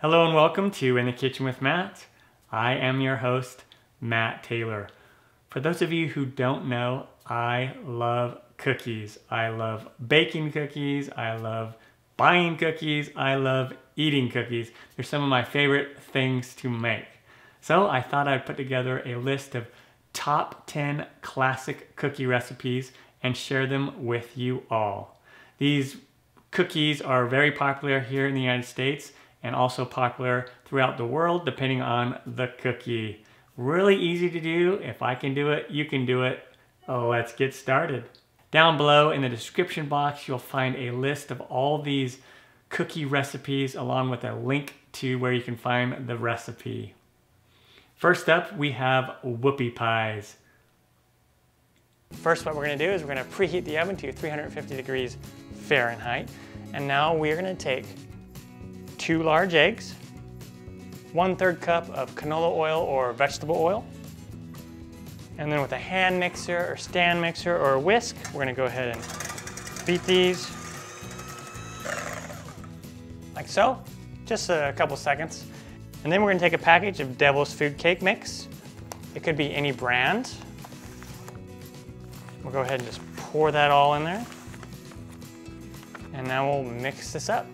Hello and welcome to In the Kitchen with Matt. I am your host, Matt Taylor. For those of you who don't know, I love cookies. I love baking cookies. I love buying cookies. I love eating cookies. They're some of my favorite things to make. So I thought I'd put together a list of top 10 classic cookie recipes and share them with you all. These cookies are very popular here in the United States and also popular throughout the world depending on the cookie. Really easy to do. If I can do it, you can do it. Let's get started. Down below in the description box, you'll find a list of all these cookie recipes along with a link to where you can find the recipe. First up, we have Whoopie Pies. First, what we're gonna do is we're gonna preheat the oven to 350 degrees Fahrenheit. And now we're gonna take 2 large eggs, 1/3 cup of canola oil or vegetable oil, and then with a hand mixer or stand mixer or a whisk, we're gonna go ahead and beat these like so, just a couple seconds. And then we're gonna take a package of Devil's Food Cake Mix. It could be any brand. We'll go ahead and just pour that all in there. And now we'll mix this up.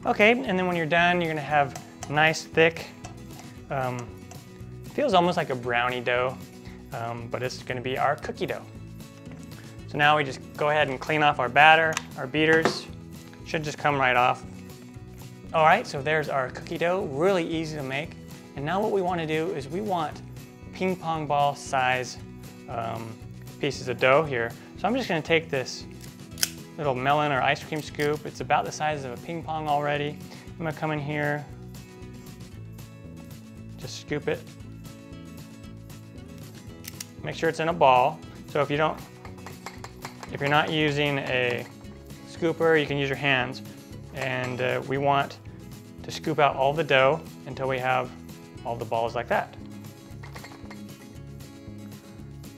Okay, and then when you're done, you're gonna have nice, thick, feels almost like a brownie dough, but it's gonna be our cookie dough. So now we just go ahead and clean off our batter, our beaters. Should just come right off. All right, so there's our cookie dough, really easy to make. And now what we wanna do is we want ping pong ball size pieces of dough here. So I'm just gonna take this little melon or ice cream scoop. It's about the size of a ping pong already. I'm gonna come in here, just scoop it. Make sure it's in a ball. So if you're not using a scooper, you can use your hands. And we want to scoop out all the dough until we have all the balls like that.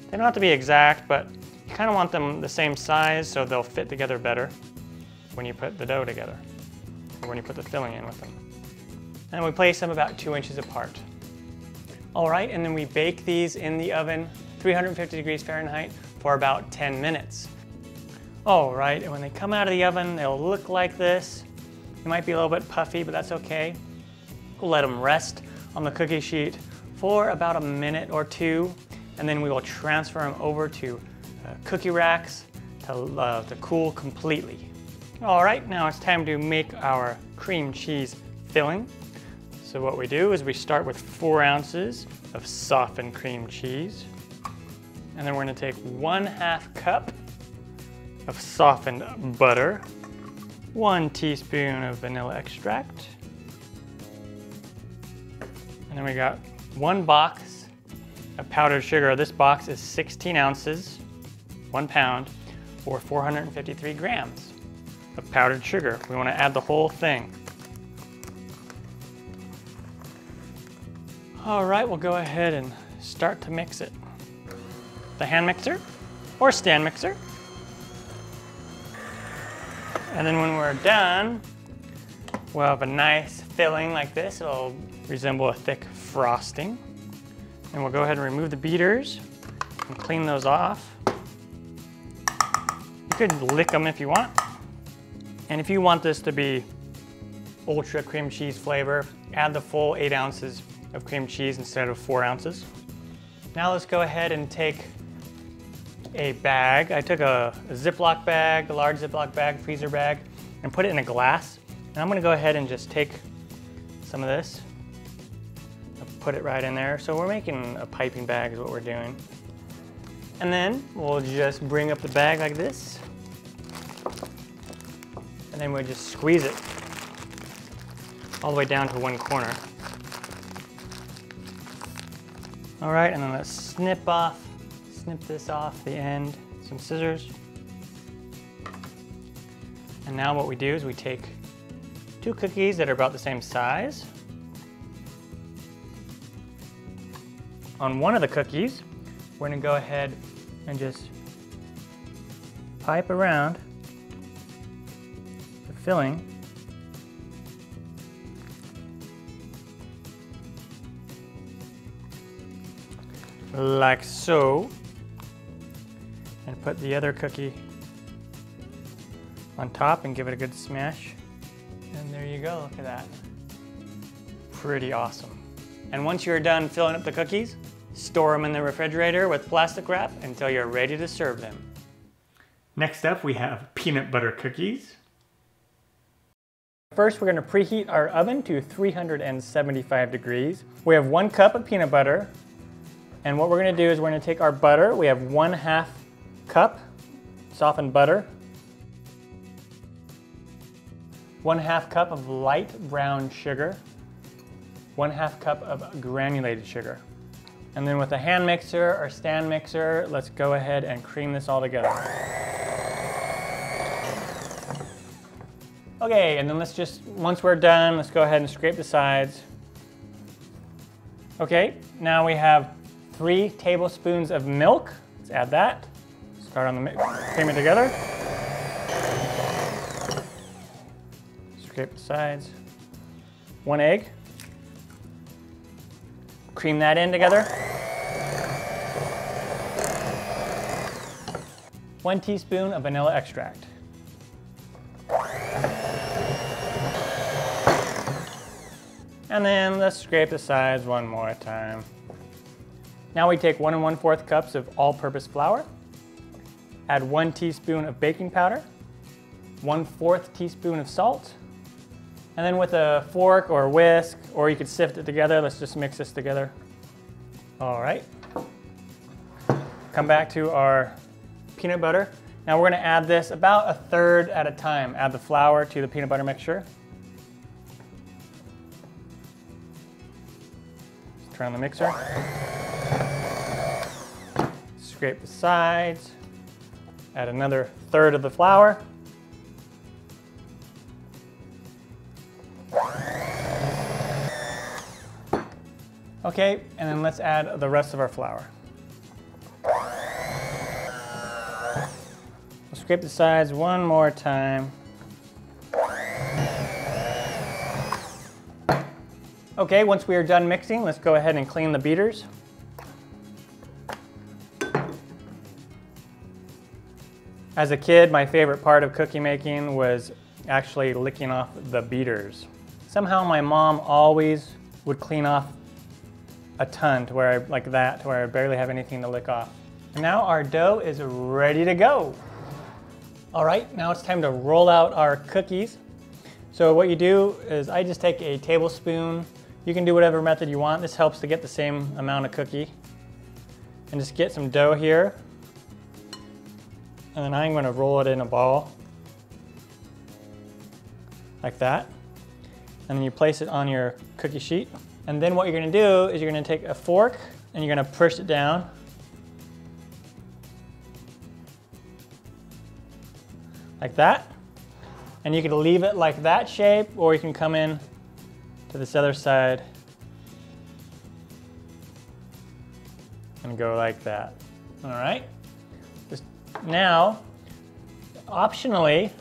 They don't have to be exact, but you kind of want them the same size so they'll fit together better when you put the dough together, or when you put the filling in with them. And we place them about 2 inches apart. All right, and then we bake these in the oven, 350 degrees Fahrenheit, for about 10 minutes. All right, and when they come out of the oven, they'll look like this. They might be a little bit puffy, but that's okay. We'll let them rest on the cookie sheet for about a minute or two, and then we will transfer them over to cookie racks to cool completely. All right, now it's time to make our cream cheese filling. So what we do is we start with 4 ounces of softened cream cheese, and then we're gonna take 1/2 cup of softened butter, 1 teaspoon of vanilla extract, and then we got 1 box of powdered sugar. This box is 16 ounces, 1 pound, or 453 grams of powdered sugar. We want to add the whole thing. All right, we'll go ahead and start to mix it. The hand mixer or stand mixer. And then when we're done, we'll have a nice filling like this. It'll resemble a thick frosting. And we'll go ahead and remove the beaters and clean those off. You could lick them if you want. And if you want this to be ultra cream cheese flavor, add the full 8 ounces of cream cheese instead of 4 ounces. Now let's go ahead and take a bag. I took a Ziploc bag, a large Ziploc bag, freezer bag, and put it in a glass. And I'm gonna go ahead and just take some of this, put it right in there. So we're making a piping bag is what we're doing. And then we'll just bring up the bag like this. And then we'll just squeeze it all the way down to 1 corner. All right, and then let's snip this off the end, some scissors. And now what we do is we take 2 cookies that are about the same size. On one of the cookies, we're gonna go ahead and just pipe around filling. Like so. And put the other cookie on top and give it a good smash. And there you go, look at that. Pretty awesome. And once you're done filling up the cookies, store them in the refrigerator with plastic wrap until you're ready to serve them. Next up, we have peanut butter cookies. First, we're going to preheat our oven to 375 degrees. We have 1 cup of peanut butter. And what we're going to do is we're going to take our butter. We have 1/2 cup softened butter. 1/2 cup of light brown sugar. 1/2 cup of granulated sugar. And then with a hand mixer or stand mixer, let's go ahead and cream this all together. Okay, and then let's just, once we're done, let's go ahead and scrape the sides. Okay, now we have 3 tablespoons of milk. Let's add that. Start on the mix, cream it together. Scrape the sides. 1 egg. Cream that in together. 1 teaspoon of vanilla extract. And then let's scrape the sides one more time. Now we take 1 1/4 cups of all-purpose flour. Add 1 teaspoon of baking powder. 1/4 teaspoon of salt. And then with a fork or whisk, or you could sift it together, let's just mix this together. All right. Come back to our peanut butter. Now we're going to add this about 1/3 at a time. Add the flour to the peanut butter mixture. Let's turn on the mixer. Scrape the sides. Add another 1/3 of the flour. Okay, and then let's add the rest of our flour. We'll scrape the sides one more time. Okay, once we are done mixing, let's go ahead and clean the beaters. As a kid, my favorite part of cookie making was actually licking off the beaters. Somehow my mom always would clean off a ton to where I barely have anything to lick off. And now our dough is ready to go. All right, now it's time to roll out our cookies. So what you do is I just take a tablespoon. You can do whatever method you want. This helps to get the same amount of cookie. And just get some dough here. And then I'm going to roll it in a ball. Like that. And then you place it on your cookie sheet. And then what you're going to do is you're going to take a fork and you're going to push it down. Like that. And you can leave it like that shape, or you can come in to this other side and go like that. All right. Just now, optionally,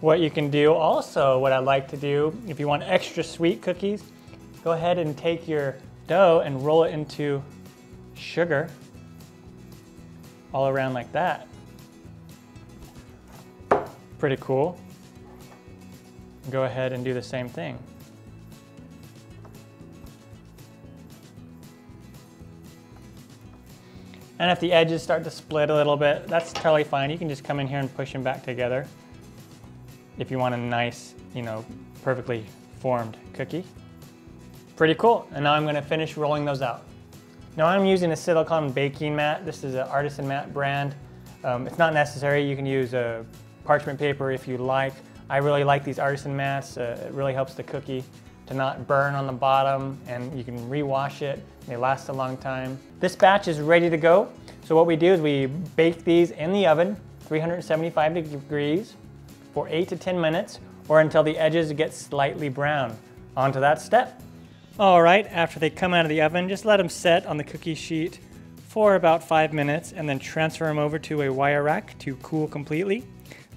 what you can do also, what I like to do, if you want extra sweet cookies, go ahead and take your dough and roll it into sugar all around like that. Pretty cool. Go ahead and do the same thing. And if the edges start to split a little bit, that's totally fine. You can just come in here and push them back together if you want a nice, perfectly formed cookie. Pretty cool. And now I'm going to finish rolling those out. Now I'm using a silicone baking mat. This is an Artisan Mat brand. It's not necessary. You can use a parchment paper if you like. I really like these Artisan mats. It really helps the cookie to not burn on the bottom, and you can rewash it. They last a long time. This batch is ready to go. So what we do is we bake these in the oven, 375 degrees, for 8 to 10 minutes, or until the edges get slightly brown. On to that step. All right, after they come out of the oven, just let them set on the cookie sheet for about 5 minutes, and then transfer them over to a wire rack to cool completely.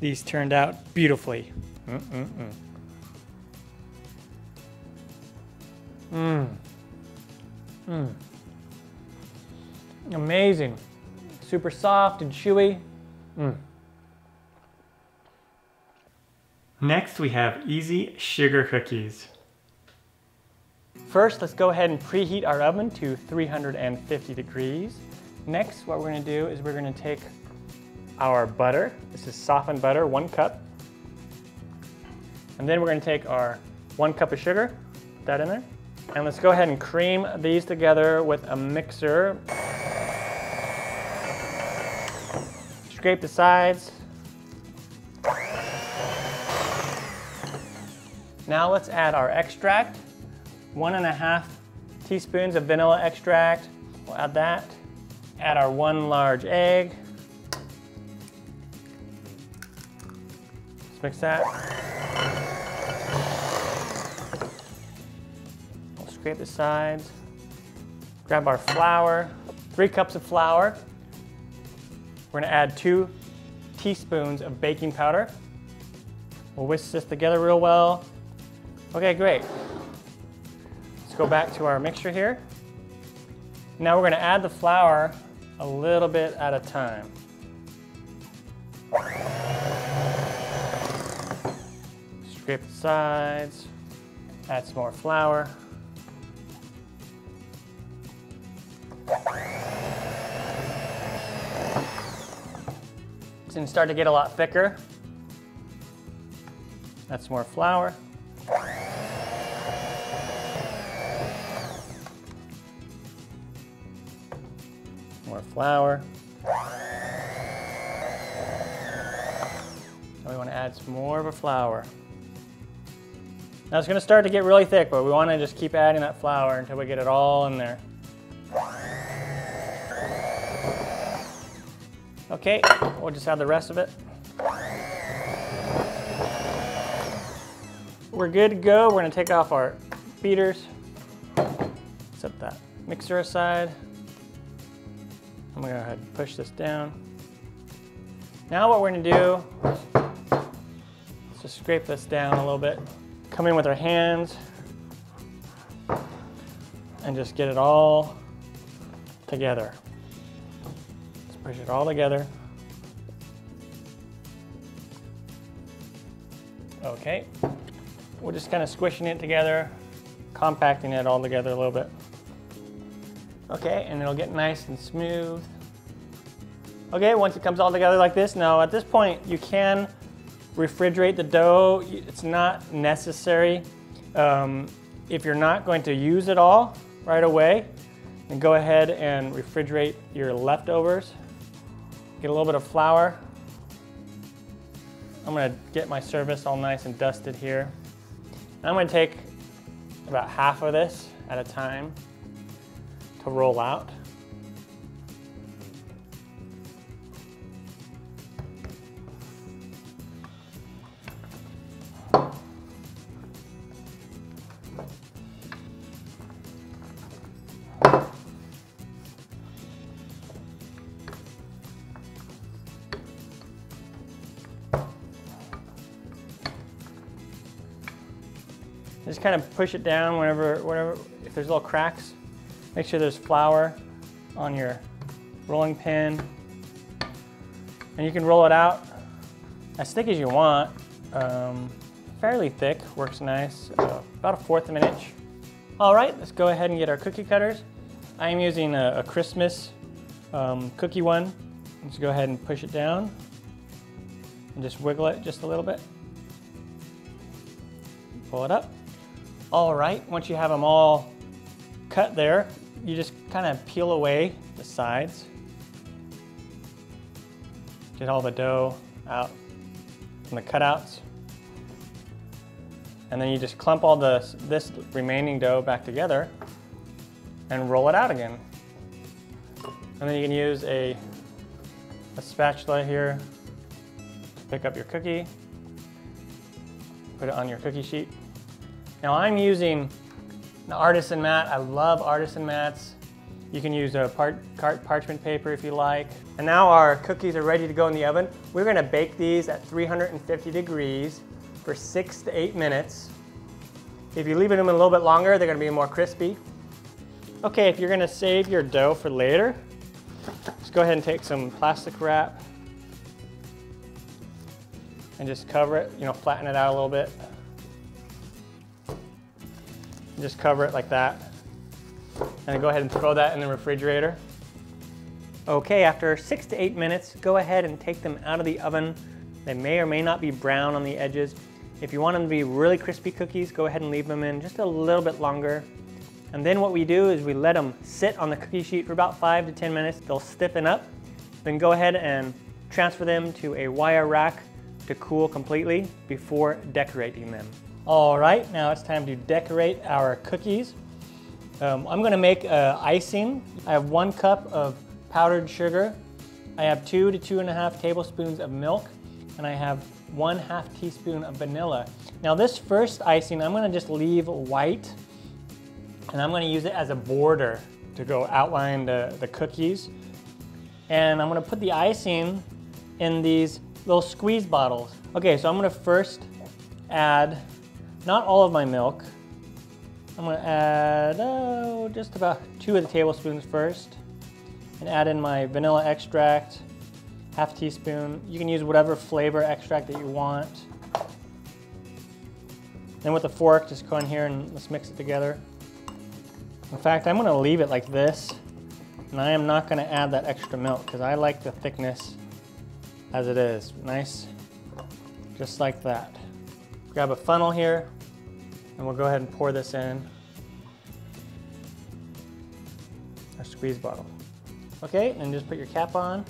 These turned out beautifully. Amazing. Super soft and chewy. Next, we have easy sugar cookies. First, let's go ahead and preheat our oven to 350 degrees. Next, what we're gonna do is we're gonna take our butter. This is softened butter, 1 cup. And then we're gonna take our 1 cup of sugar, put that in there. And let's go ahead and cream these together with a mixer. Scrape the sides. Now let's add our extract. 1.5 teaspoons of vanilla extract. We'll add that. Add our 1 large egg. Let's mix that. We'll scrape the sides. Grab our flour. 3 cups of flour. We're gonna add 2 teaspoons of baking powder. We'll whisk this together real well. Okay, great. Let's go back to our mixture here. Now we're gonna add the flour a little bit at a time. Scrape the sides, add some more flour. It's gonna start to get a lot thicker. Add some more flour. More flour. Now we want to add some more of a flour. Now it's going to start to get really thick, but we want to just keep adding that flour until we get it all in there. Okay, we'll just add the rest of it. We're good to go. We're going to take off our beaters. Set that mixer aside. I'm gonna go ahead and push this down. Now what we're gonna do, let's just scrape this down a little bit. Come in with our hands and just get it all together. Let's push it all together. Okay, we're just kind of squishing it together, compacting it all together a little bit. Okay, and it'll get nice and smooth. Okay, once it comes all together like this, now at this point you can refrigerate the dough. It's not necessary. If you're not going to use it all right away, then go ahead and refrigerate your leftovers. Get a little bit of flour. I'm gonna get my service all nice and dusted here. I'm gonna take about half of this at a time to roll out. Just kind of push it down whenever, if there's little cracks. Make sure there's flour on your rolling pin. And you can roll it out as thick as you want. Fairly thick, works nice. About 1/4 of an inch. All right, let's go ahead and get our cookie cutters. I am using a Christmas cookie one. Let's go ahead and push it down and just wiggle it just a little bit. Pull it up. All right, once you have them all cut there, you just kind of peel away the sides. Get all the dough out from the cutouts. And then you just clump all this remaining dough back together and roll it out again. And then you can use a spatula here to pick up your cookie, put it on your cookie sheet. Now I'm using an artisan mat. I love artisan mats. You can use a parchment paper if you like. And now our cookies are ready to go in the oven. We're gonna bake these at 350 degrees for 6 to 8 minutes. If you leave them a little bit longer, they're gonna be more crispy. Okay, if you're gonna save your dough for later, just go ahead and take some plastic wrap and just cover it, flatten it out a little bit. And just cover it like that. And then go ahead and throw that in the refrigerator. Okay, after 6 to 8 minutes, go ahead and take them out of the oven. They may or may not be brown on the edges. If you want them to be really crispy cookies, go ahead and leave them in just a little bit longer. And then what we do is we let them sit on the cookie sheet for about 5 to 10 minutes. They'll stiffen up. Then go ahead and transfer them to a wire rack to cool completely before decorating them. All right, now it's time to decorate our cookies. I'm gonna make icing. I have 1 cup of powdered sugar. I have 2 to 2.5 tablespoons of milk, and I have 1/2 teaspoon of vanilla. Now this first icing, I'm gonna just leave white, and I'm gonna use it as a border to go outline the cookies. And I'm gonna put the icing in these little squeeze bottles. Okay, so I'm gonna first add, not all of my milk. I'm gonna add just about 2 of the tablespoons first, and add in my vanilla extract, 1/2 teaspoon. You can use whatever flavor extract that you want. Then with a fork, just go in here and let's mix it together. In fact, I'm gonna leave it like this, and I am not gonna add that extra milk because I like the thickness as it is. Nice, just like that. Grab a funnel here, and we'll go ahead and pour this in our squeeze bottle. Okay, and just put your cap on.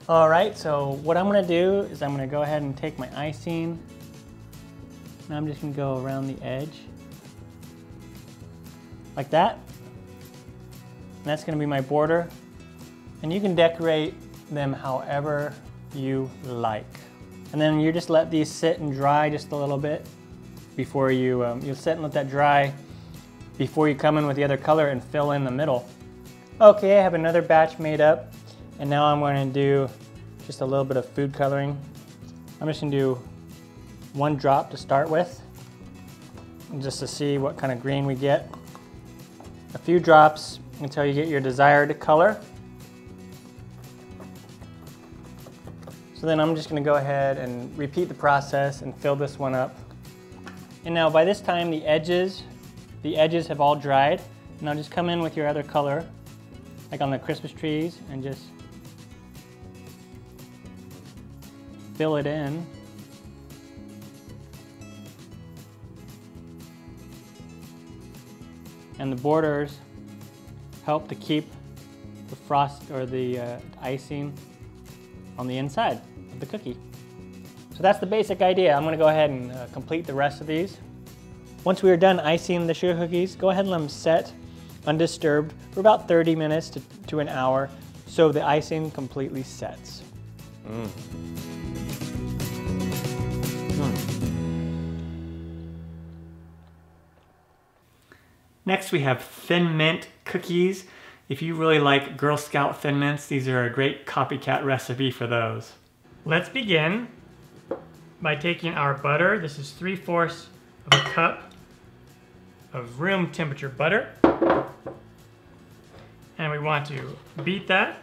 All right, so what I'm gonna do is I'm gonna go ahead and take my icing, and I'm just gonna go around the edge, like that. And that's gonna be my border. And you can decorate them however you like. And then you just let these sit and dry just a little bit before you'll sit and let that dry before you come in with the other color and fill in the middle. Okay, I have another batch made up, and now I'm going to do just a little bit of food coloring. I'm just going to do 1 drop to start with, just to see what kind of green we get. A few drops until you get your desired color. So then I'm just gonna go ahead and repeat the process and fill this one up. And now by this time the edges have all dried. Now just come in with your other color, like on the Christmas trees, and just fill it in. And the borders help to keep the frost or the icing on the inside of the cookie. So that's the basic idea. I'm gonna go ahead and complete the rest of these. Once we are done icing the sugar cookies, go ahead and let them set undisturbed for about 30 minutes to an hour so the icing completely sets. Next we have Thin Mint cookies. If you really like Girl Scout Thin Mints, these are a great copycat recipe for those. Let's begin by taking our butter. This is 3/4 of a cup of room temperature butter. And we want to beat that.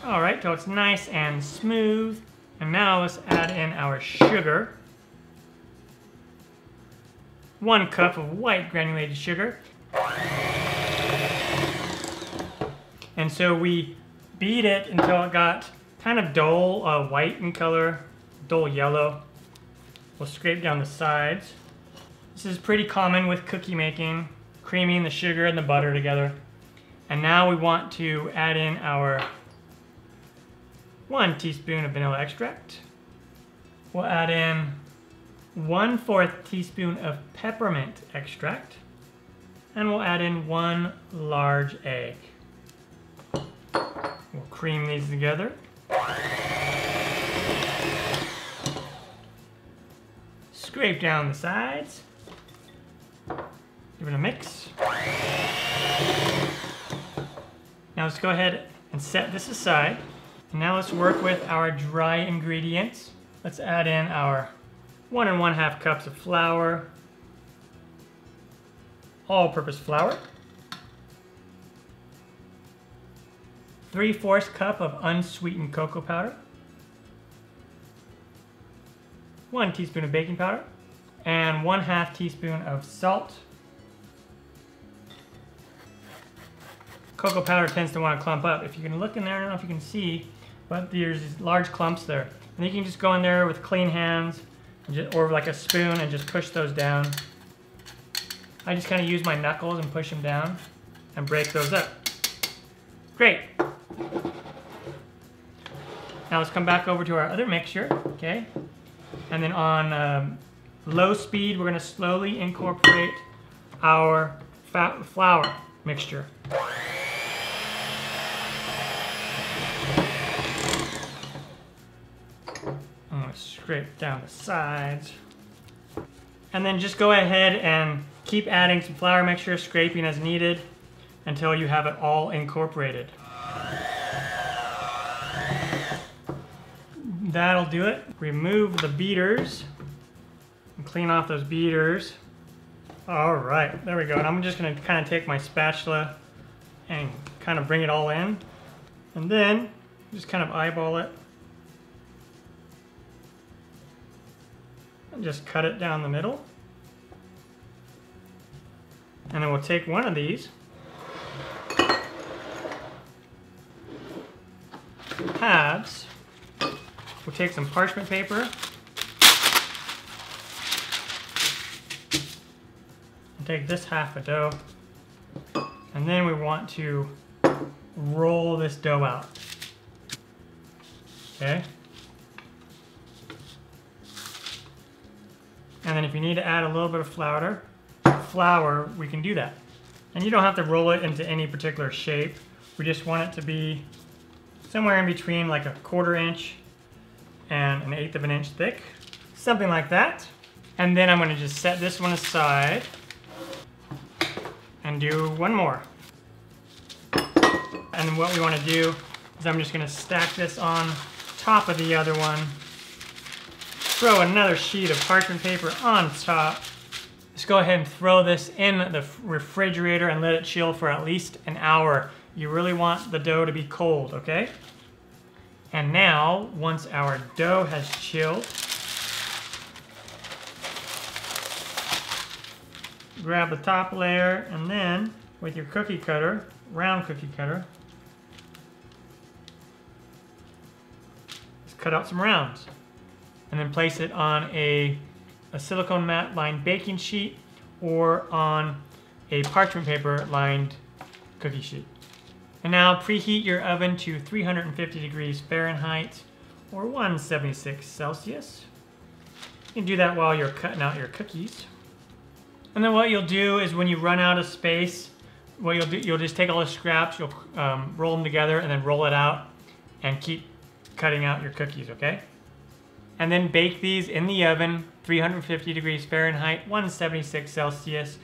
All right, so it's nice and smooth. And now let's add in our sugar. 1 cup of white granulated sugar. And so we beat it until it got kind of dull white in color, dull yellow. We'll scrape down the sides. This is pretty common with cookie making, creaming the sugar and the butter together. And now we want to add in our 1 teaspoon of vanilla extract. We'll add in 1/4 teaspoon of peppermint extract, and we'll add in 1 large egg. We'll cream these together. scrape down the sides. Give it a mix. Now let's go ahead and set this aside. And now let's work with our dry ingredients. Let's add in our 1 1/2 cups of flour, all-purpose flour, 3/4 cup of unsweetened cocoa powder, 1 teaspoon of baking powder, and 1/2 teaspoon of salt. Cocoa powder tends to want to clump up. If you can look in there, I don't know if you can see, but there's these large clumps there. And you can just go in there with clean hands, or like a spoon, and just push those down. I just kind of use my knuckles and push them down and break those up. Great. Now let's come back over to our other mixture, okay? And then on low speed, we're going to slowly incorporate our flour mixture. I'm going to scrape down the sides. And then just go ahead and keep adding some flour mixture, scraping as needed, until you have it all incorporated. That'll do it. Remove the beaters and clean off those beaters. All right, there we go. And I'm just gonna kind of take my spatula and kind of bring it all in. And then just kind of eyeball it. And just cut it down the middle. And then we'll take one of these, halves. We'll take some parchment paper and take this half of dough, and then we want to roll this dough out. Okay? And then if you need to add a little bit of flour, we can do that. And you don't have to roll it into any particular shape. We just want it to be somewhere in between like a 1/4 inch and 1/8 of an inch thick. Something like that. And then I'm going to just set this one aside and do one more. And then what we want to do is I'm just going to stack this on top of the other one. Throw another sheet of parchment paper on top. Just go ahead and throw this in the refrigerator and let it chill for at least an hour. You really want the dough to be cold, okay? And now, once our dough has chilled, grab the top layer, and then with your cookie cutter, round cookie cutter, just cut out some rounds. And then place it on a silicone mat lined baking sheet or on a parchment paper lined cookie sheet. And now preheat your oven to 350 degrees Fahrenheit or 176 Celsius. You can do that while you're cutting out your cookies. And then what you'll do is when you run out of space, what you'll do, you'll just take all the scraps, you'll roll them together and then roll it out and keep cutting out your cookies, okay? And then bake these in the oven, 350 degrees Fahrenheit, 176 Celsius,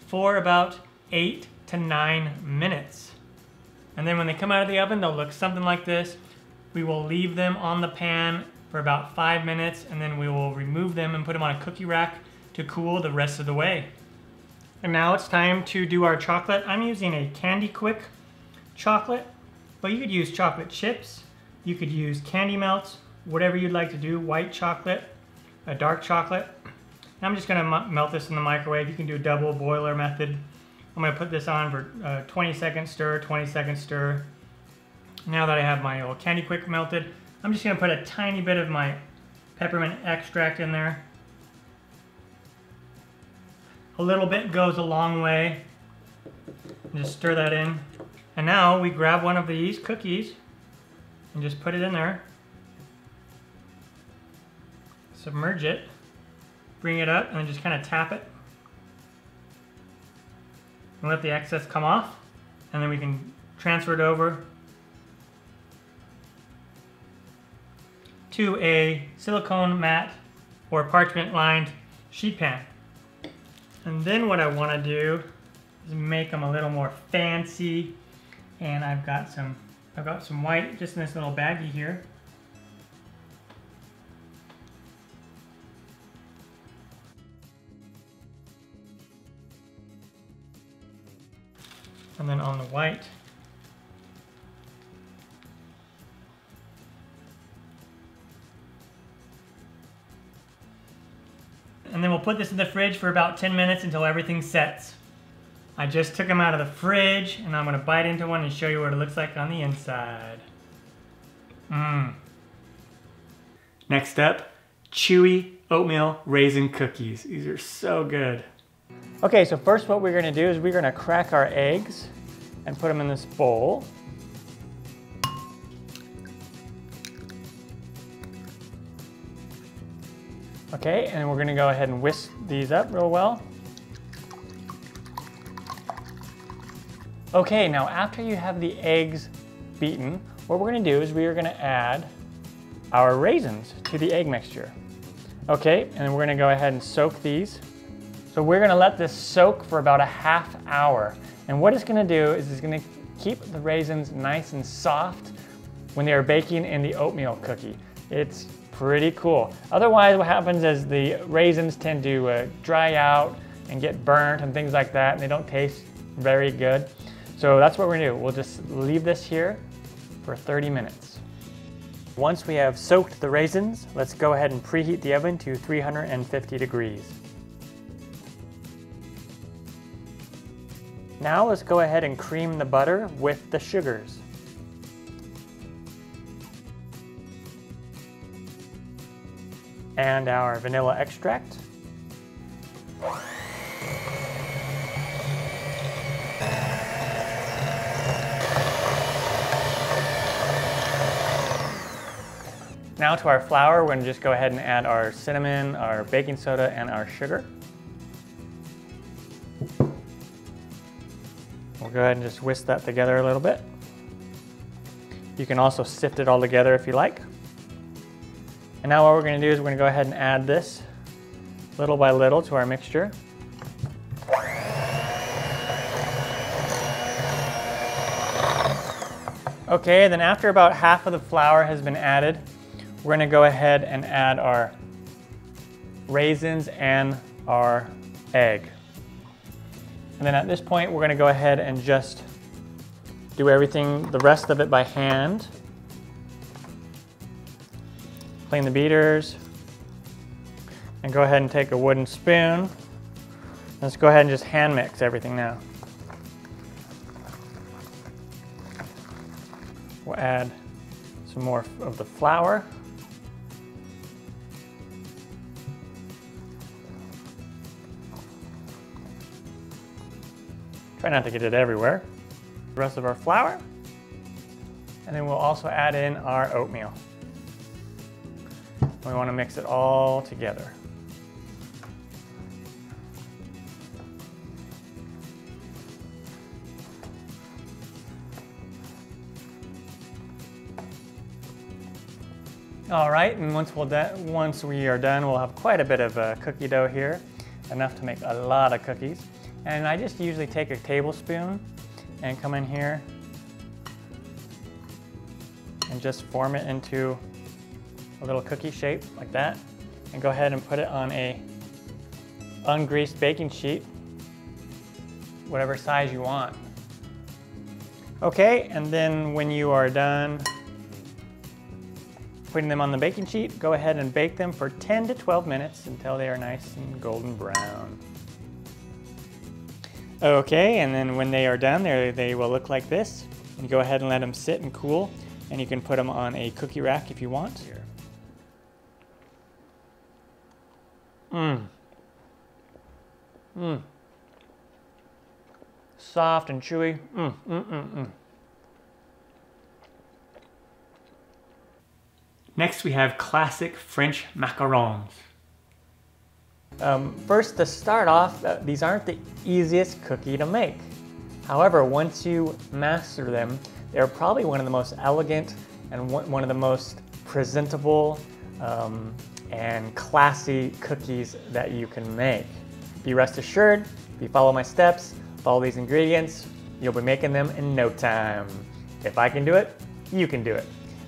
for about 8 to 9 minutes. And then when they come out of the oven, they'll look something like this. We will leave them on the pan for about 5 minutes, and then we will remove them and put them on a cookie rack to cool the rest of the way. And now it's time to do our chocolate. I'm using a Candy Quick chocolate, but you could use chocolate chips, you could use candy melts, whatever you'd like to do, white chocolate, a dark chocolate. And I'm just gonna melt this in the microwave. You can do a double boiler method. I'm gonna put this on for 20 seconds stir, 20 seconds stir. Now that I have my old Candy Quick melted, I'm just gonna put a tiny bit of my peppermint extract in there. A little bit goes a long way. Just stir that in. And now we grab one of these cookies and just put it in there. Submerge it, bring it up, and then just kind of tap it. And let the excess come off. And then we can transfer it over to a silicone mat or parchment lined sheet pan. And then what I want to do is make them a little more fancy. And I've got some white just in this little baggie here. And then on the white, and then we'll put this in the fridge for about 10 minutes until everything sets. I just took them out of the fridge and I'm gonna bite into one and show you what it looks like on the inside. Next up, chewy oatmeal raisin cookies. These are so good. Okay, so first what we're gonna do is we're gonna crack our eggs and put them in this bowl. Okay, and we're gonna go ahead and whisk these up real well. Okay, now after you have the eggs beaten, what we're gonna do is we are gonna add our raisins to the egg mixture. Okay, and then we're gonna go ahead and soak these. So we're gonna let this soak for about a half hour. And what it's gonna do is it's gonna keep the raisins nice and soft when they are baking in the oatmeal cookie. It's pretty cool. Otherwise, what happens is the raisins tend to dry out and get burnt and things like that, and they don't taste very good. So that's what we're gonna do. We'll just leave this here for 30 minutes. Once we have soaked the raisins, let's go ahead and preheat the oven to 350 degrees. Now let's go ahead and cream the butter with the sugars. And our vanilla extract. Now to our flour, we're gonna just go ahead and add our cinnamon, our baking soda, and our sugar. We'll go ahead and just whisk that together a little bit. You can also sift it all together if you like. And now what we're gonna do is we're gonna go ahead and add this little by little to our mixture. Okay, then after about half of the flour has been added, we're gonna go ahead and add our raisins and our egg. And then at this point, we're gonna go ahead and just do everything, the rest of it by hand. Clean the beaters. And go ahead and take a wooden spoon. Let's go ahead and just hand mix everything now. We'll add some more of the flour. Try not to get it everywhere. The rest of our flour. And then we'll also add in our oatmeal. We want to mix it all together. All right, and once we are done, we'll have quite a bit of cookie dough here, enough to make a lot of cookies. And I just usually take a tablespoon and come in here and just form it into a little cookie shape like that, and go ahead and put it on a ungreased baking sheet, whatever size you want. Okay, and then when you are done putting them on the baking sheet, go ahead and bake them for 10 to 12 minutes until they are nice and golden brown. Okay, and then when they are done, they will look like this. And go ahead and let them sit and cool, and you can put them on a cookie rack if you want. Soft and chewy. Next we have classic French macarons. First, to start off, these aren't the easiest cookie to make. However, once you master them, they're probably one of the most elegant and one of the most presentable and classy cookies that you can make. Be rest assured, if you follow my steps, follow these ingredients, you'll be making them in no time. If I can do it, you can do it.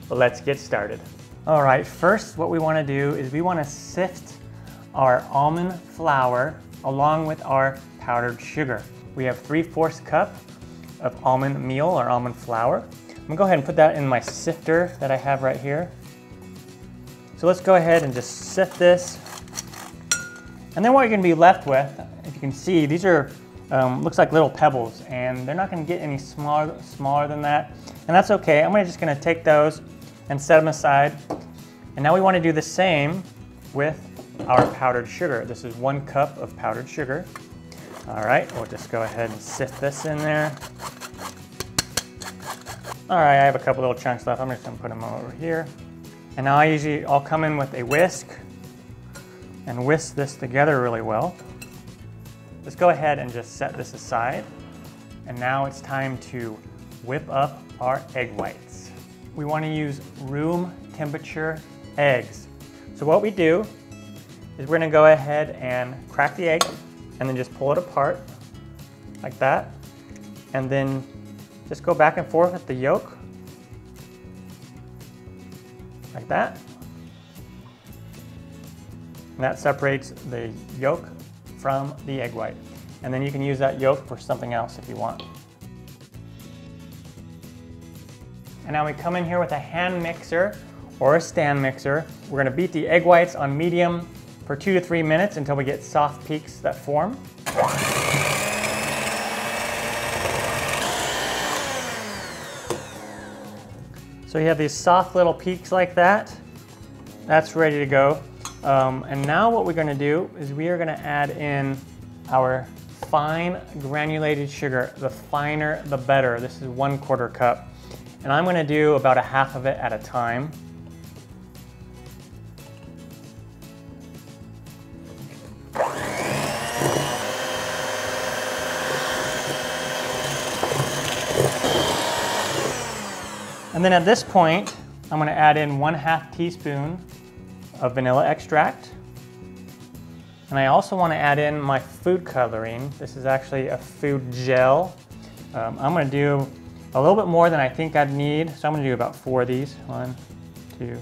But let's get started. All right, first what we want to do is we want to sift our almond flour along with our powdered sugar. We have 3/4 cup of almond meal or almond flour. I'm gonna go ahead and put that in my sifter that I have right here. So let's go ahead and just sift this. And then what you're gonna be left with, if you can see, these are, looks like little pebbles, and they're not gonna get any smaller than that. And that's okay. I'm just gonna take those and set them aside. And now we wanna do the same with our powdered sugar. This is 1 cup of powdered sugar. All right, we'll just go ahead and sift this in there. All right, I have a couple little chunks left. I'm just gonna put them over here. And now I'll come in with a whisk and whisk this together really well. Let's go ahead and just set this aside. And now it's time to whip up our egg whites. We want to use room temperature eggs. So what we do is we're gonna go ahead and crack the egg and then just pull it apart like that. And then just go back and forth with the yolk like that. And that separates the yolk from the egg white. And then you can use that yolk for something else if you want. And now we come in here with a hand mixer or a stand mixer. We're gonna beat the egg whites on medium for 2 to 3 minutes until we get soft peaks that form. So you have these soft little peaks like that. That's ready to go. And now what we're gonna do is we are gonna add in our fine granulated sugar. The finer, the better. This is 1/4 cup. And I'm gonna do about 1/2 of it at a time. And then at this point, I'm gonna add in 1/2 teaspoon of vanilla extract. And I also wanna add in my food coloring. This is actually a food gel. I'm gonna do a little bit more than I think I'd need. So I'm gonna do about 4 of these. 1, 2,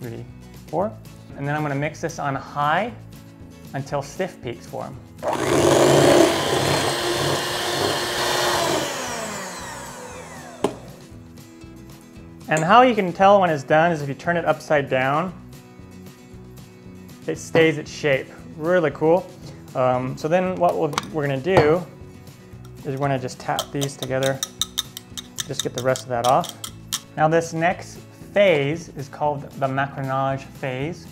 3, 4. And then I'm gonna mix this on high until stiff peaks form. And how you can tell when it's done is if you turn it upside down, it stays its shape. Really cool. So then what we're gonna do is we're gonna just tap these together, just get the rest of that off. Now this next phase is called the macaronage phase.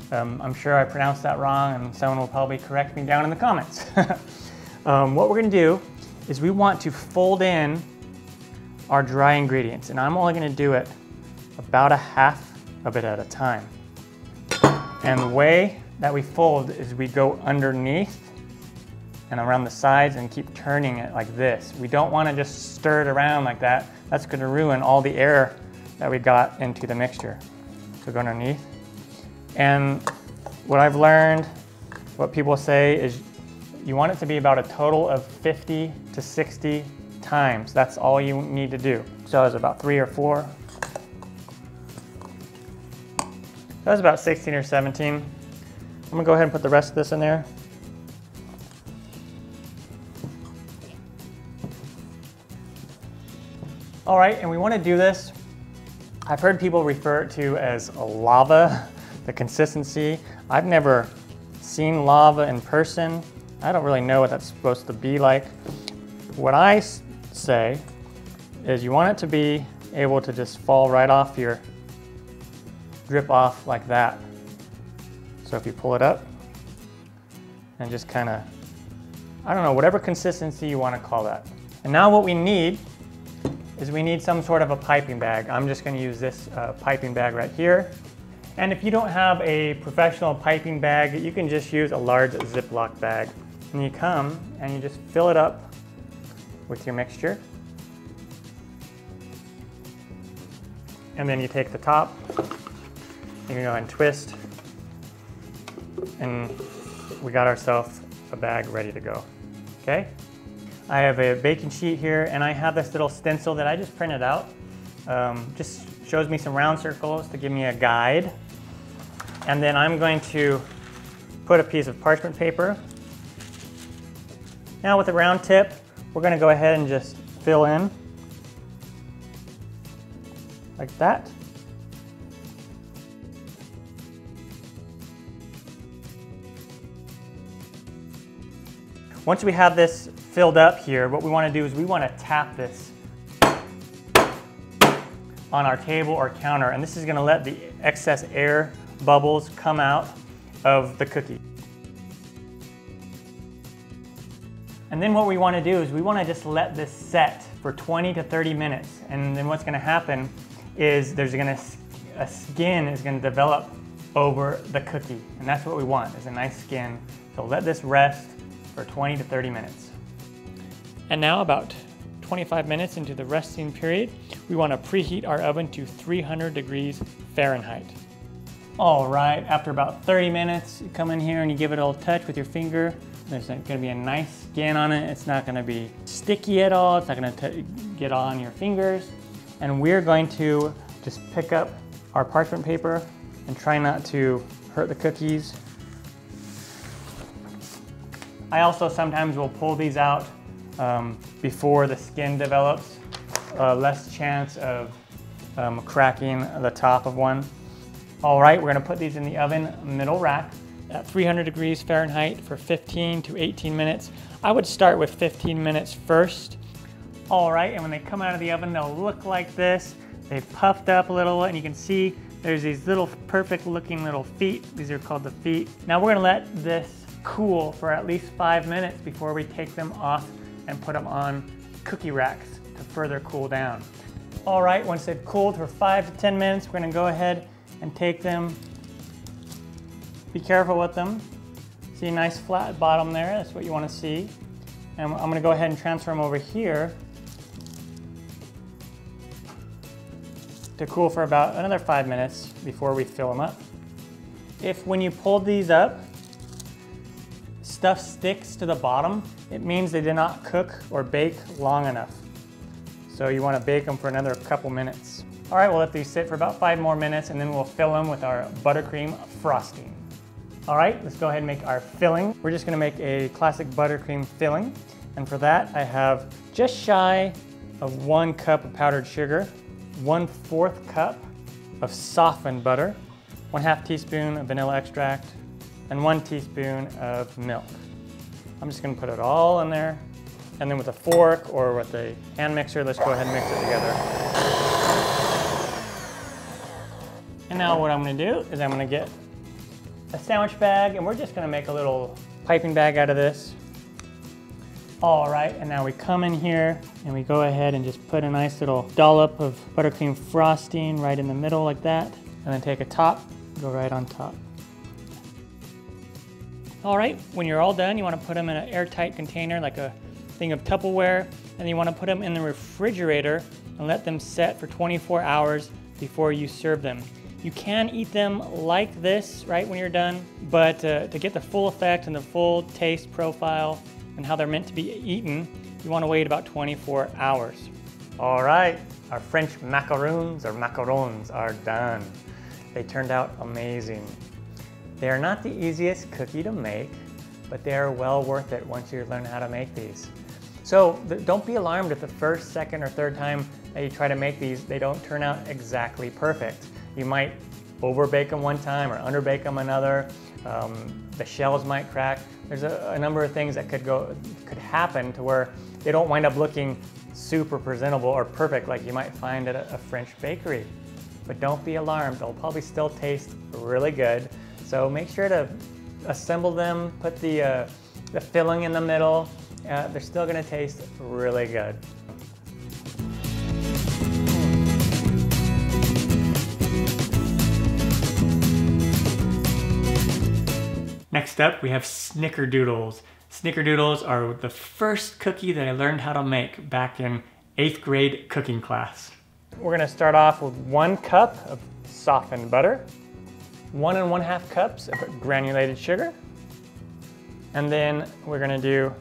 I'm sure I pronounced that wrong and someone will probably correct me down in the comments. What we're gonna do is we want to fold in our dry ingredients, and I'm only gonna do it about 1/2 of it at a time. And the way that we fold is we go underneath and around the sides and keep turning it like this. We don't wanna just stir it around like that. That's gonna ruin all the air that we got into the mixture. So go underneath. And what I've learned, what people say is you want it to be about a total of 50 to 60 times. That's all you need to do. So it's about 3 or 4. That was about 16 or 17. I'm gonna go ahead and put the rest of this in there. All right, and we wanna do this. I've heard people refer it to as a lava, the consistency. I've never seen lava in person. I don't really know what that's supposed to be like. What I say is you want it to be able to just fall right off your, drip off like that. So if you pull it up and just kind of, I don't know, whatever consistency you want to call that. And now what we need is we need some sort of a piping bag. I'm just going to use this piping bag right here. And if you don't have a professional piping bag, you can just use a large Ziploc bag. And you come and you just fill it up with your mixture. And then you take the top, you can go ahead and twist, and we got ourselves a bag ready to go, okay? I have a baking sheet here, and I have this little stencil that I just printed out. Just shows me some round circles to give me a guide. And then I'm going to put a piece of parchment paper. Now with the round tip, we're gonna go ahead and just fill in like that. Once we have this filled up here, what we want to do is we want to tap this on our table or counter, and this is going to let the excess air bubbles come out of the cookie. And then what we want to do is we want to just let this set for 20 to 30 minutes, and then what's going to happen is a skin is going to develop over the cookie, and that's what we want, is a nice skin. So let this rest for 20 to 30 minutes. And now about 25 minutes into the resting period, we want to preheat our oven to 300 degrees Fahrenheit. All right, after about 30 minutes, you come in here and you give it a little touch with your finger. There's going to be a nice skin on it. It's not going to be sticky at all. It's not going to get on your fingers. And we're going to just pick up our parchment paper and try not to hurt the cookies. I also sometimes will pull these out before the skin develops. Less chance of cracking the top of one. All right, we're gonna put these in the oven, middle rack, at 300 degrees Fahrenheit for 15 to 18 minutes. I would start with 15 minutes first. All right, and when they come out of the oven, they'll look like this. They've puffed up a little, and you can see there's these little perfect looking little feet. These are called the feet. Now we're gonna let this cool for at least 5 minutes before we take them off and put them on cookie racks to further cool down. All right, once they've cooled for 5 to 10 minutes, we're gonna go ahead and take them. Be careful with them. See a nice flat bottom there, that's what you wanna see. And I'm gonna go ahead and transfer them over here to cool for about another 5 minutes before we fill them up. If when you pull these up, stuff sticks to the bottom, it means they did not cook or bake long enough. So you want to bake them for another couple minutes. All right, we'll let these sit for about 5 more minutes, and then we'll fill them with our buttercream frosting. All right, let's go ahead and make our filling. We're just gonna make a classic buttercream filling. And for that, I have just shy of 1 cup of powdered sugar, 1/4 cup of softened butter, 1/2 teaspoon of vanilla extract, and 1 teaspoon of milk. I'm just gonna put it all in there, and then with a fork or with a hand mixer, let's go ahead and mix it together. And now what I'm gonna do is I'm gonna get a sandwich bag, and we're just gonna make a little piping bag out of this. All right, and now we come in here and we go ahead and just put a nice little dollop of buttercream frosting right in the middle like that, and then take a top, go right on top. All right, when you're all done, you want to put them in an airtight container like a thing of Tupperware, and you want to put them in the refrigerator and let them set for 24 hours before you serve them. You can eat them like this right when you're done, but to get the full effect and the full taste profile and how they're meant to be eaten, you want to wait about 24 hours. All right, our French macarons or macarons are done. They turned out amazing. They are not the easiest cookie to make, but they are well worth it once you learn how to make these. So don't be alarmed if the first, second, or third time that you try to make these, they don't turn out exactly perfect. You might over-bake them one time or under-bake them another. The shells might crack. There's a number of things that could happen to where they don't wind up looking super presentable or perfect like you might find at a French bakery. But don't be alarmed, they'll probably still taste really good. So make sure to assemble them, put the filling in the middle. They're still gonna taste really good. Next up, we have Snickerdoodles. Snickerdoodles are the first cookie that I learned how to make back in 8th grade cooking class. We're gonna start off with 1 cup of softened butter. 1 1/2 cups of granulated sugar. And then we're gonna do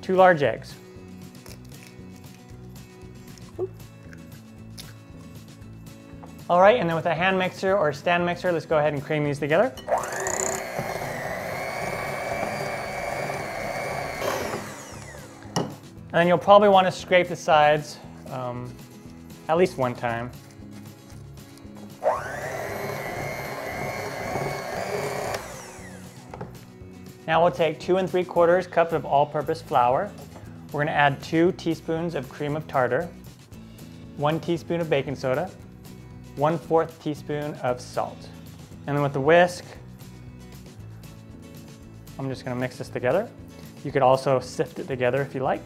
2 large eggs. All right, and then with a hand mixer or a stand mixer, let's go ahead and cream these together. And then you'll probably want to scrape the sides at least one time. Now we'll take 2 3/4 cups of all-purpose flour. We're going to add 2 teaspoons of cream of tartar, 1 teaspoon of baking soda, 1/4 teaspoon of salt. And then with the whisk, I'm just going to mix this together. You could also sift it together if you like.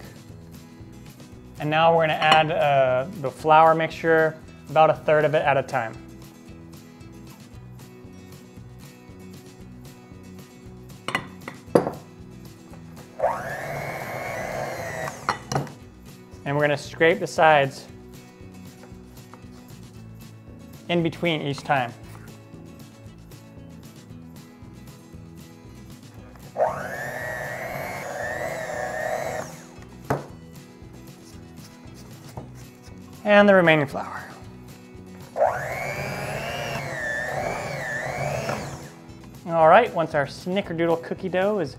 And now we're going to add the flour mixture, about 1/3 of it at a time. And we're going to scrape the sides in between each time. And the remaining flour. All right, once our Snickerdoodle cookie dough is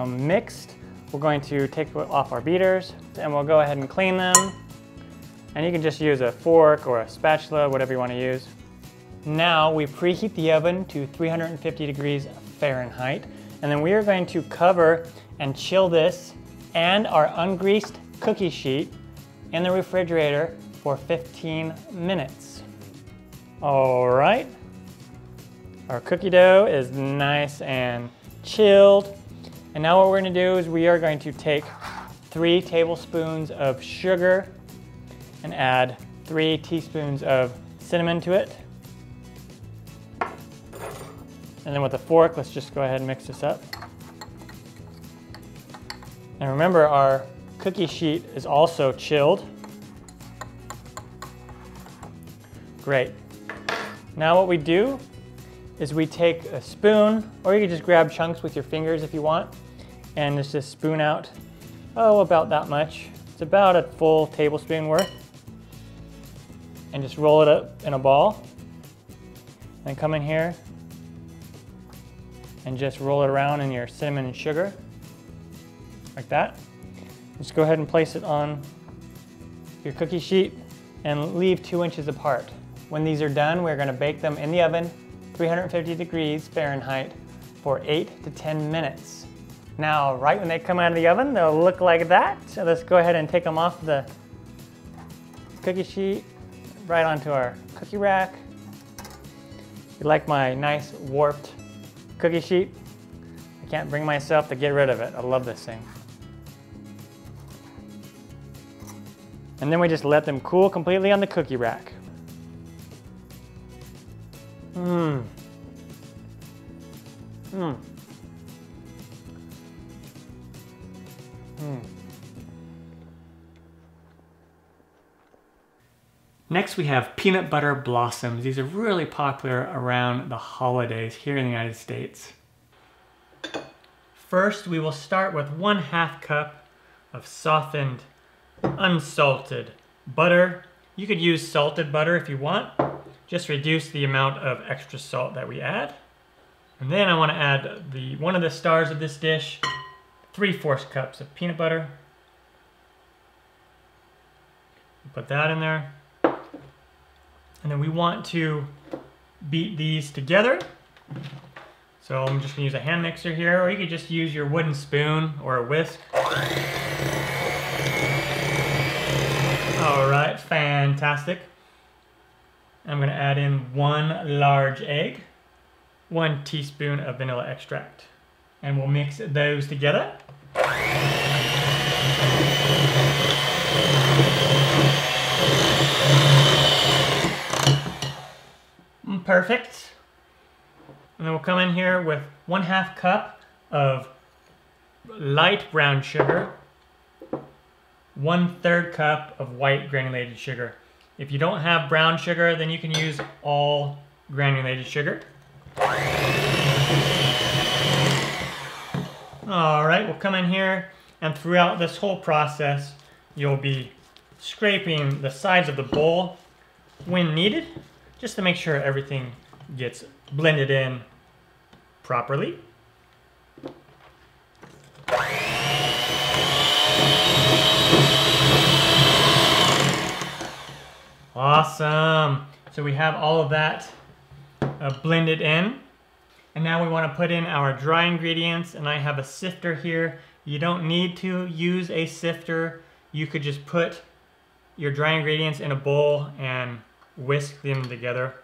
mixed, we're going to take it off our beaters and we'll go ahead and clean them. And you can just use a fork or a spatula, whatever you want to use. Now we preheat the oven to 350 degrees Fahrenheit, and then we are going to cover and chill this and our ungreased cookie sheet in the refrigerator for 15 minutes. All right, our cookie dough is nice and chilled. And now what we're going to do is we are going to take 3 tablespoons of sugar and add 3 teaspoons of cinnamon to it. And then with a fork, let's just go ahead and mix this up. And remember, our cookie sheet is also chilled. Great. Now what we do is we take a spoon, or you can just grab chunks with your fingers if you want, and just spoon out, about that much. It's about a full tablespoon worth. And just roll it up in a ball. And come in here and just roll it around in your cinnamon and sugar, like that. Just go ahead and place it on your cookie sheet and leave 2 inches apart. When these are done, we're going to bake them in the oven, 350 degrees Fahrenheit, for 8 to 10 minutes. Now, right when they come out of the oven, they'll look like that. So let's go ahead and take them off the cookie sheet, right onto our cookie rack. You like my nice warped cookie sheet? I can't bring myself to get rid of it. I love this thing. And then we just let them cool completely on the cookie rack. Next we have peanut butter blossoms. These are really popular around the holidays here in the United States. First, we will start with 1/2 cup of softened, unsalted butter. You could use salted butter if you want. Just reduce the amount of extra salt that we add. And then I want to add one of the stars of this dish, 3/4 cups of peanut butter. Put that in there. And then we want to beat these together. So I'm just gonna use a hand mixer here, or you could just use your wooden spoon or a whisk. All right, fantastic. I'm gonna add in 1 large egg, 1 teaspoon of vanilla extract, and we'll mix those together. Perfect. And then we'll come in here with 1/2 cup of light brown sugar, 1/3 cup of white granulated sugar. If you don't have brown sugar, then you can use all granulated sugar. All right, we'll come in here, and throughout this whole process, you'll be scraping the sides of the bowl when needed, just to make sure everything gets blended in properly. Awesome. So we have all of that blended in. And now we want to put in our dry ingredients, and I have a sifter here. You don't need to use a sifter. You could just put your dry ingredients in a bowl and whisk them together.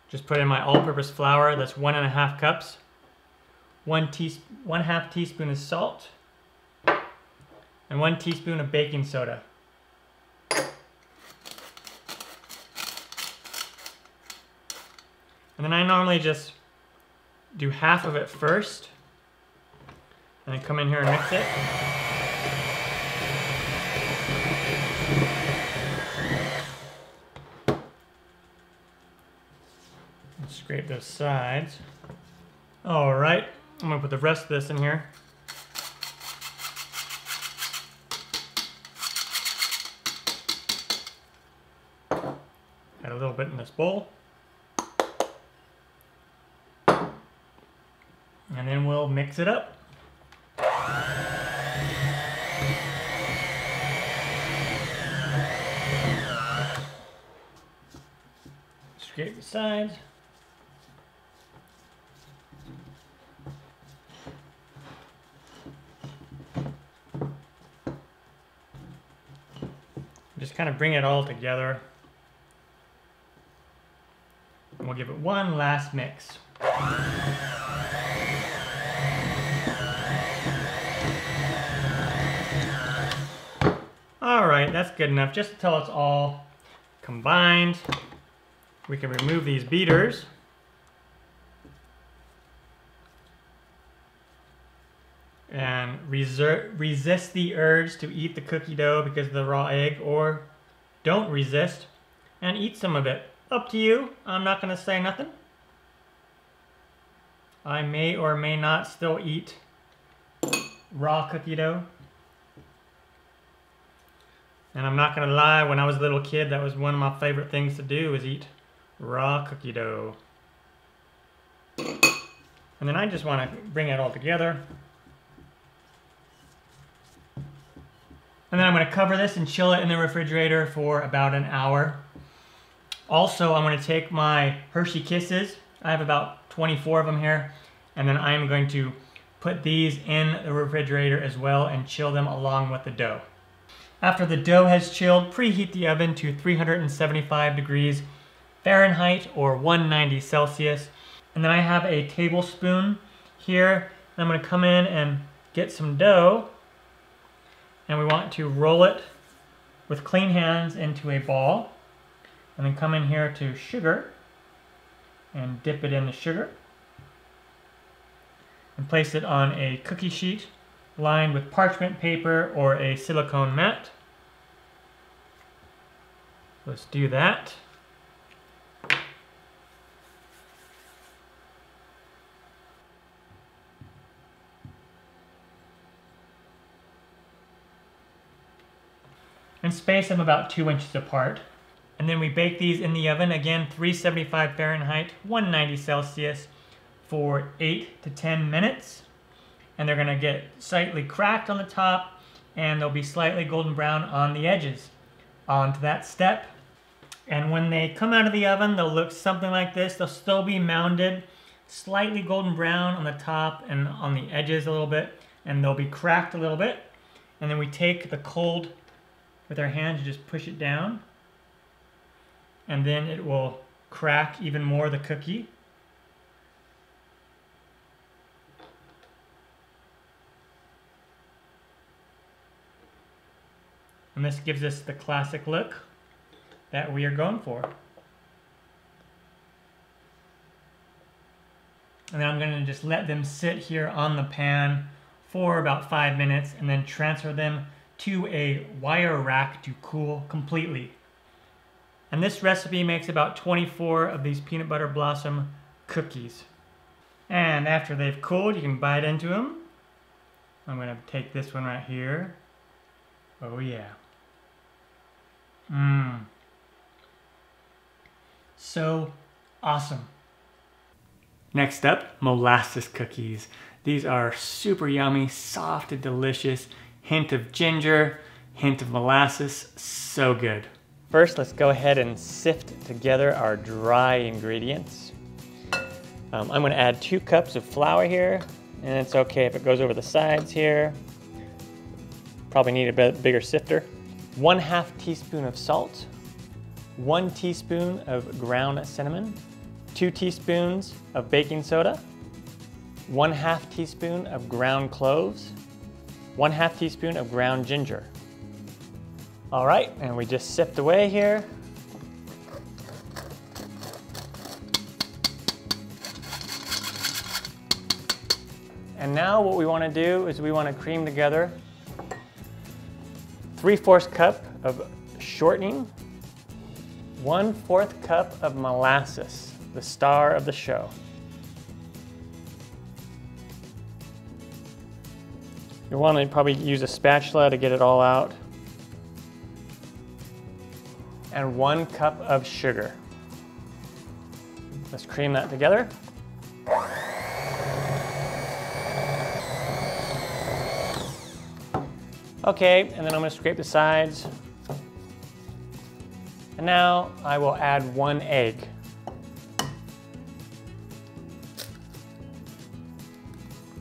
Just put in my all-purpose flour, that's 1.5 cups. 1/2 teaspoon of salt, and 1 teaspoon of baking soda. And then I normally just do half of it first, and then come in here and mix it. And scrape those sides. All right, I'm gonna put the rest of this in here. Add a little bit in this bowl. And then we'll mix it up. Scrape the sides. Just kind of bring it all together. And we'll give it one last mix. All right, that's good enough. Just until it's all combined, we can remove these beaters. And resist the urge to eat the cookie dough because of the raw egg, or don't resist and eat some of it. Up to you. I'm not going to say nothing. I may or may not still eat raw cookie dough. And I'm not going to lie, when I was a little kid, that was one of my favorite things to do, is eat raw cookie dough. And then I just want to bring it all together. And then I'm going to cover this and chill it in the refrigerator for about an hour. Also, I'm going to take my Hershey Kisses. I have about 24 of them here. And then I'm going to put these in the refrigerator as well and chill them along with the dough. After the dough has chilled, preheat the oven to 375 degrees Fahrenheit or 190 Celsius. And then I have a tablespoon here. And I'm going to come in and get some dough. And we want to roll it with clean hands into a ball. And then come in here to sugar and dip it in the sugar. And place it on a cookie sheet lined with parchment paper or a silicone mat. Let's do that. And space them about 2 inches apart. And then we bake these in the oven, again 375 Fahrenheit, 190 Celsius for 8 to 10 minutes. And they're gonna get slightly cracked on the top and they'll be slightly golden brown on the edges. On to that step. And when they come out of the oven, they'll look something like this. They'll still be mounded, slightly golden brown on the top and on the edges a little bit, and they'll be cracked a little bit. And then we take the cold with our hands and just push it down. And then it will crack even more the cookie. And this gives us the classic look that we are going for. And then I'm going to just let them sit here on the pan for about 5 minutes and then transfer them to a wire rack to cool completely. And this recipe makes about 24 of these peanut butter blossom cookies. And after they've cooled, you can bite into them. I'm gonna take this one right here. Oh yeah. Mmm. So awesome. Next up, molasses cookies. These are super yummy, soft and delicious. Hint of ginger, hint of molasses, so good. First, let's go ahead and sift together our dry ingredients. I'm going to add 2 cups of flour here, and it's okay if it goes over the sides here. Probably need a bit bigger sifter. 1/2 teaspoon of salt, 1 teaspoon of ground cinnamon, 2 teaspoons of baking soda, 1/2 teaspoon of ground cloves, 1/2 teaspoon of ground ginger. All right, and we just sift away here. And now what we want to do is we want to cream together 3/4 cup of shortening, 1/4 cup of molasses, the star of the show. You'll want to probably use a spatula to get it all out. And 1 cup of sugar. Let's cream that together. Okay, and then I'm going to scrape the sides. And now I will add 1 egg.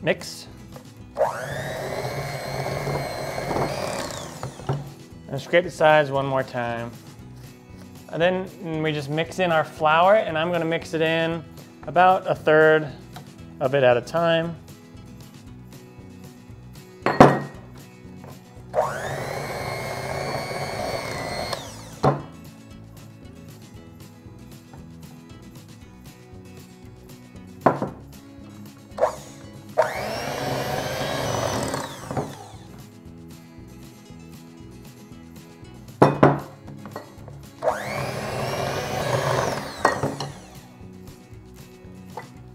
Mix. And scrape the sides one more time. And then we just mix in our flour, and I'm going to mix it in about 1/3 of it at a time.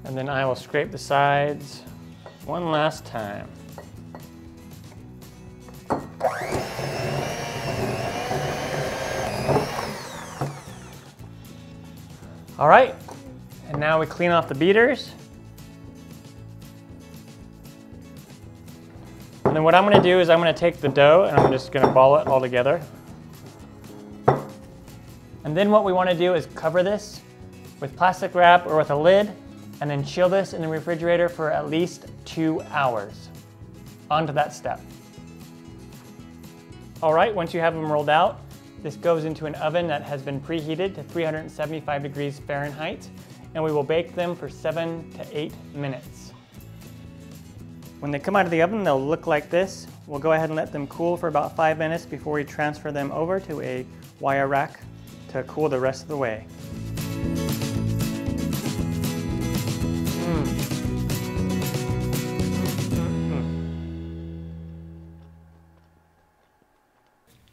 And then I will scrape the sides one last time. All right, and now we clean off the beaters. And then what I'm gonna do is I'm gonna take the dough and I'm just gonna ball it all together. And then what we wanna do is cover this with plastic wrap or with a lid, and then chill this in the refrigerator for at least 2 hours. On to that step. All right, once you have them rolled out, this goes into an oven that has been preheated to 375 degrees Fahrenheit, and we will bake them for 7 to 8 minutes. When they come out of the oven, they'll look like this. We'll go ahead and let them cool for about 5 minutes before we transfer them over to a wire rack to cool the rest of the way.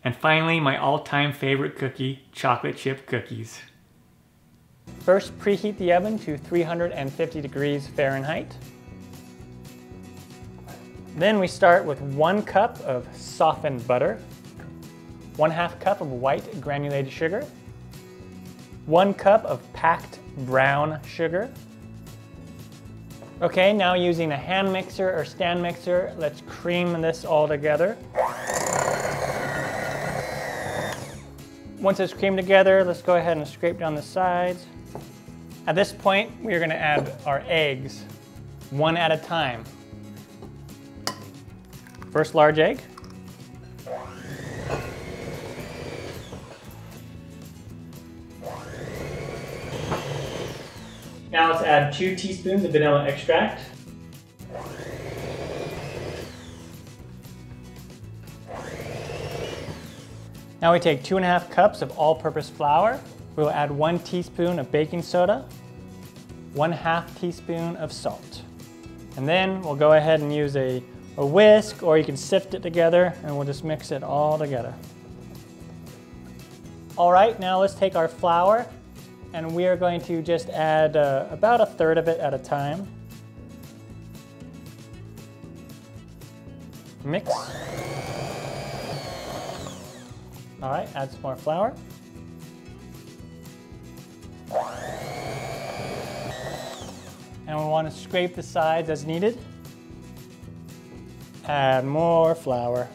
And finally, my all-time favorite cookie, chocolate chip cookies. First, preheat the oven to 350 degrees Fahrenheit. Then we start with 1 cup of softened butter, 1/2 cup of white granulated sugar, 1 cup of packed brown sugar. Okay, now using a hand mixer or stand mixer, let's cream this all together. Once it's creamed together, let's go ahead and scrape down the sides. At this point, we are going to add our eggs, 1 at a time. First large egg. Now let's add 2 teaspoons of vanilla extract. Now we take 2.5 cups of all-purpose flour. We will add 1 teaspoon of baking soda, 1/2 teaspoon of salt. And then we'll go ahead and use a whisk, or you can sift it together, and we'll just mix it all together. All right, now let's take our flour and we are going to just add about a third of it at a time. Mix. All right, add some more flour. And we want to scrape the sides as needed. Add more flour.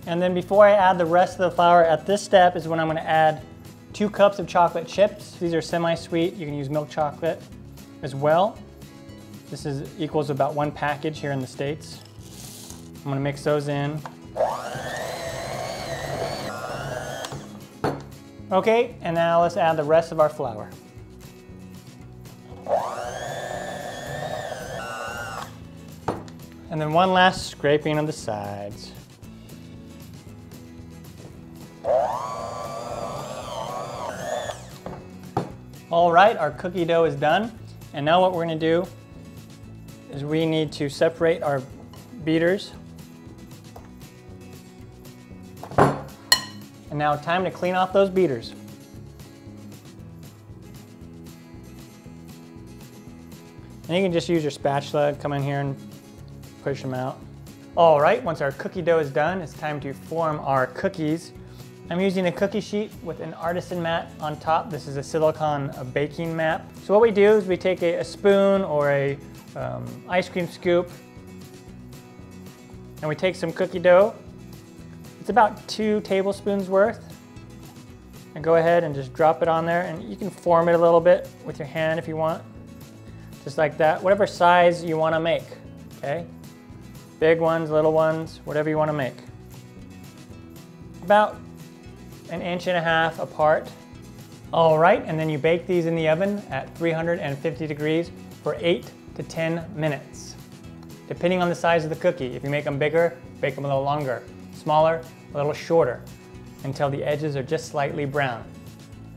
And then before I add the rest of the flour, at this step is when I'm going to add 2 cups of chocolate chips. These are semi-sweet. You can use milk chocolate as well. This equals about 1 package here in the States. I'm going to mix those in. Okay, and now let's add the rest of our flour. And then one last scraping of the sides. All right, our cookie dough is done. And now what we're going to do is we need to separate our beaters. And now time to clean off those beaters. And you can just use your spatula, come in here and push them out. All right, once our cookie dough is done, it's time to form our cookies. I'm using a cookie sheet with an artisan mat on top. This is a silicone baking mat. So what we do is we take a spoon or a ice cream scoop and we take some cookie dough. It's about 2 tablespoons worth. And go ahead and just drop it on there, and you can form it a little bit with your hand if you want. Just like that, whatever size you want to make, okay? Big ones, little ones, whatever you want to make. About 1.5 inches apart. All right, and then you bake these in the oven at 350 degrees for 8 to 10 minutes. Depending on the size of the cookie. If you make them bigger, bake them a little longer. Smaller, a little shorter, until the edges are just slightly brown.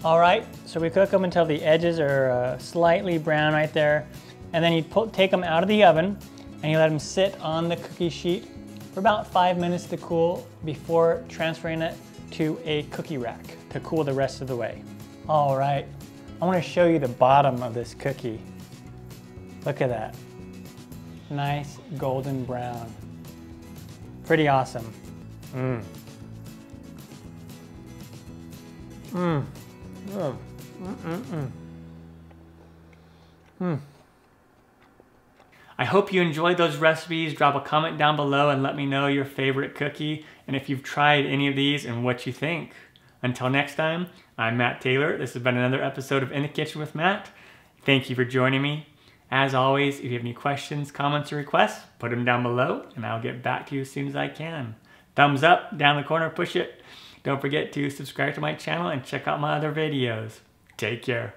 All right, so we cook them until the edges are slightly brown right there. And then you take them out of the oven and you let them sit on the cookie sheet for about 5 minutes to cool before transferring it to a cookie rack to cool the rest of the way. All right, I want to show you the bottom of this cookie. Look at that. Nice golden brown. Pretty awesome. Mmm. Mmm. Mm. Mm-mm-mm. Mm. I hope you enjoyed those recipes. Drop a comment down below and let me know your favorite cookie and if you've tried any of these and what you think. Until next time, I'm Matt Taylor. This has been another episode of In the Kitchen with Matt. Thank you for joining me. As always, if you have any questions, comments, or requests, put them down below and I'll get back to you as soon as I can. Thumbs up, down the corner, push it. Don't forget to subscribe to my channel and check out my other videos. Take care.